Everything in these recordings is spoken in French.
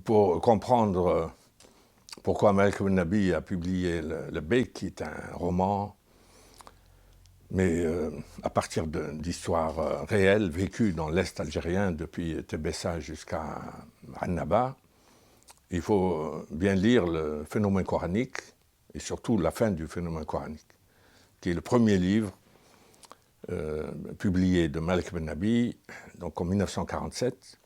pour comprendre pourquoi Malek Ben Nabi a publié le Beyt, qui est un roman, mais à partir d'histoires réelles, vécues dans l'Est algérien, depuis Tébessa jusqu'à Annaba. Il faut bien lire le phénomène coranique, et surtout la fin du phénomène coranique, qui est le premier livre publié de Malek Ben Nabi, donc en 1947.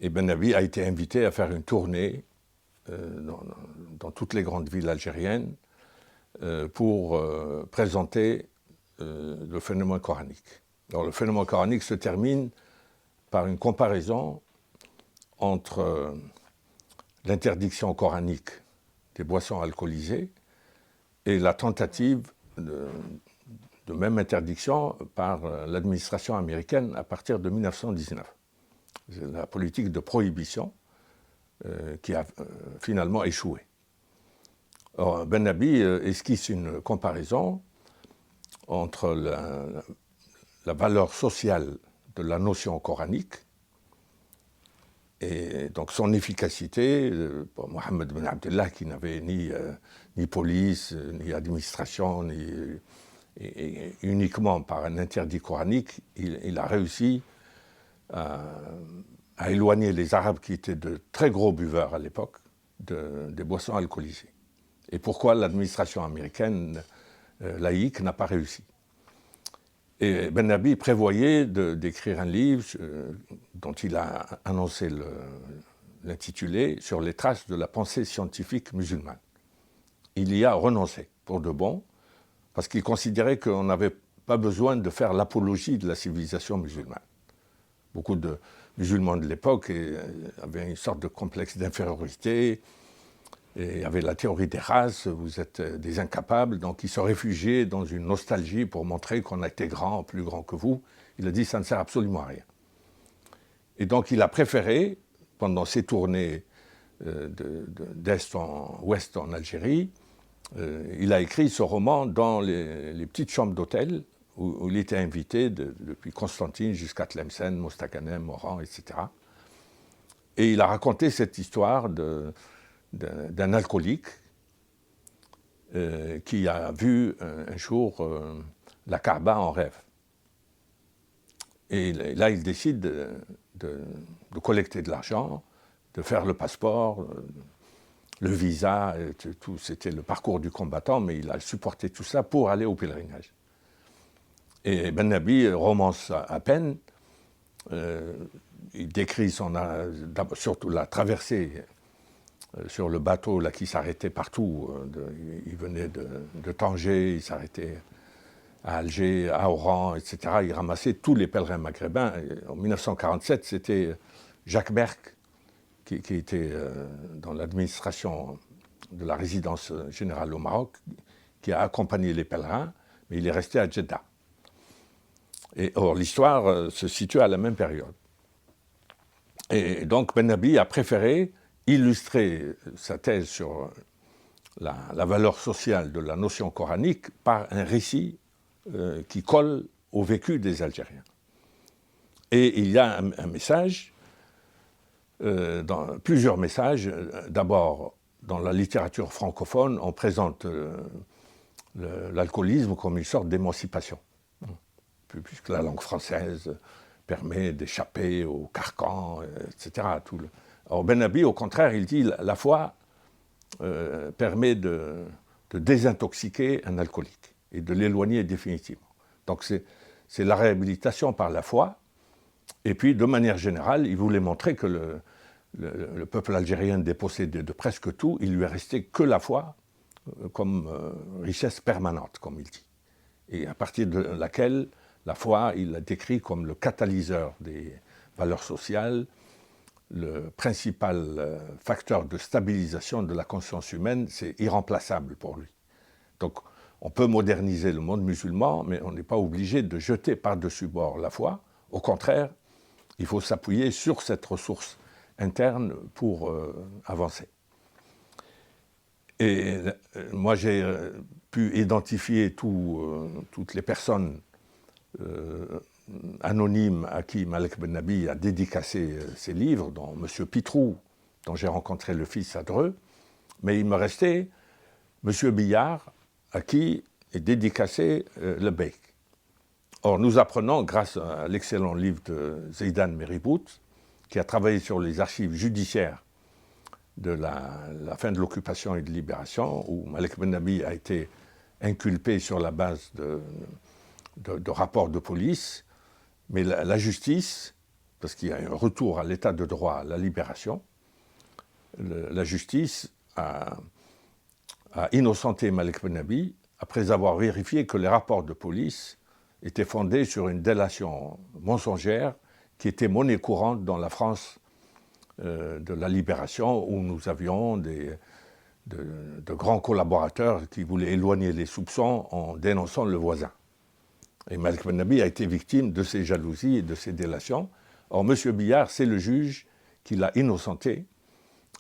Et Ben Nabi a été invité à faire une tournée dans toutes les grandes villes algériennes pour présenter le phénomène coranique. Alors, le phénomène coranique se termine par une comparaison entre l'interdiction coranique des boissons alcoolisées et la tentative de même interdiction par l'administration américaine à partir de 1919. C'est la politique de prohibition qui a finalement échoué. Or, Ben Nabi esquisse une comparaison entre la valeur sociale de la notion coranique et donc son efficacité pour Mohammed Ben Abdallah, qui n'avait ni police, ni administration, et uniquement par un interdit coranique, il a réussi à éloigner les Arabes, qui étaient de très gros buveurs à l'époque, des boissons alcoolisées. Et pourquoi l'administration américaine laïque n'a pas réussi. Et Ben Nabi prévoyait d'écrire un livre dont il a annoncé l'intitulé « Sur les traces de la pensée scientifique musulmane ». Il y a renoncé pour de bon, parce qu'il considérait qu'on n'avait pas besoin de faire l'apologie de la civilisation musulmane. Beaucoup de musulmans de l'époque avaient une sorte de complexe d'infériorité, et il y avait la théorie des races, vous êtes des incapables, donc ils se réfugiaient dans une nostalgie pour montrer qu'on était grand, plus grand que vous. Il a dit, ça ne sert absolument à rien. Et donc il a préféré, pendant ses tournées d'est en ouest en Algérie, il a écrit ce roman dans les petites chambres d'hôtel où il était invité depuis Constantine jusqu'à Tlemcen, Mostaganem, Oran, etc. Et il a raconté cette histoire d'un alcoolique qui a vu un jour la Kaaba en rêve. Et là, il décide de collecter de l'argent, de faire le passeport, le visa, tout. C'était le parcours du combattant, mais il a supporté tout ça pour aller au pèlerinage. Et Ben Nabi romance à peine, il décrit surtout la traversée sur le bateau là, qui s'arrêtait partout. Il venait de Tanger, il s'arrêtait à Alger, à Oran, etc. Il ramassait tous les pèlerins maghrébins. Et en 1947, c'était Jacques Berck, qui était dans l'administration de la résidence générale au Maroc, qui a accompagné les pèlerins, mais il est resté à Jeddah. Et or, l'histoire se situe à la même période. Et donc, Ben Nabi a préféré illustrer sa thèse sur la valeur sociale de la notion coranique par un récit qui colle au vécu des Algériens. Et il y a un message, plusieurs messages. D'abord, dans la littérature francophone, on présente l'alcoolisme comme une sorte d'émancipation, puisque la langue française permet d'échapper au carcan, etc. Alors Ben Nabi, au contraire, il dit la foi permet de désintoxiquer un alcoolique et de l'éloigner définitivement. Donc c'est la réhabilitation par la foi. Et puis, de manière générale, il voulait montrer que le peuple algérien dépossédé de presque tout, il lui est resté que la foi comme richesse permanente, comme il dit. Et à partir de laquelle la foi, il la décrit comme le catalyseur des valeurs sociales, le principal facteur de stabilisation de la conscience humaine, c'est irremplaçable pour lui. Donc, on peut moderniser le monde musulman, mais on n'est pas obligé de jeter par-dessus bord la foi. Au contraire, il faut s'appuyer sur cette ressource interne pour avancer. Et moi, j'ai pu identifier toutes les personnes anonymes à qui Malek Ben Nabi a dédicacé ses livres, dont M. Pitrou, dont j'ai rencontré le fils à Dreux, mais il me restait M. Billard, à qui est dédicacé le Beyk. Or, nous apprenons, grâce à l'excellent livre de Zeidan Meribout, qui a travaillé sur les archives judiciaires de la fin de l'occupation et de libération, où Malek Bennabi a été inculpé sur la base de rapports de police, mais la justice, parce qu'il y a un retour à l'état de droit à la libération, la justice a innocenté Malek Bennabi après avoir vérifié que les rapports de police étaient fondés sur une délation mensongère qui était monnaie courante dans la France de la libération, où nous avions de grands collaborateurs qui voulaient éloigner les soupçons en dénonçant le voisin. Et Malek Bennabi a été victime de ces jalousies et de ces délations. Or, M. Billard, c'est le juge qui l'a innocenté,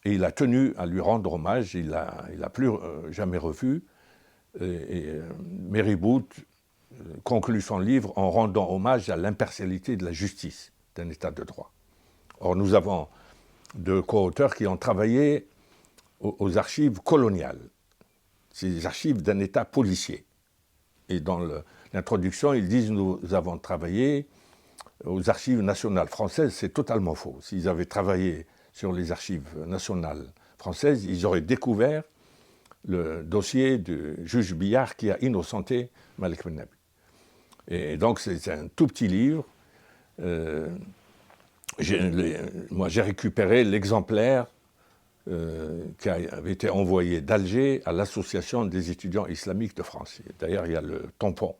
et il a tenu à lui rendre hommage. Il n'a plus jamais revu. Meribout conclut son livre en rendant hommage à l'impartialité de la justice d'un État de droit. Or, nous avons deux co-auteurs qui ont travaillé aux archives coloniales. C'est les archives d'un État policier. Et dans l'introduction, ils disent « Nous avons travaillé aux archives nationales françaises ». C'est totalement faux. S'ils avaient travaillé sur les archives nationales françaises, ils auraient découvert le dossier du juge Billard qui a innocenté Malek Bennabi. Et donc, c'est un tout petit livre. Moi, j'ai récupéré l'exemplaire qui avait été envoyé d'Alger à l'Association des étudiants islamiques de France. D'ailleurs, il y a le tampon.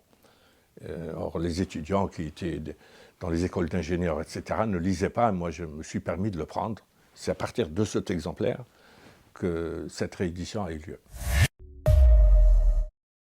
Or, les étudiants qui étaient dans les écoles d'ingénieurs, etc., ne lisaient pas. Moi, je me suis permis de le prendre. C'est à partir de cet exemplaire que cette réédition a eu lieu.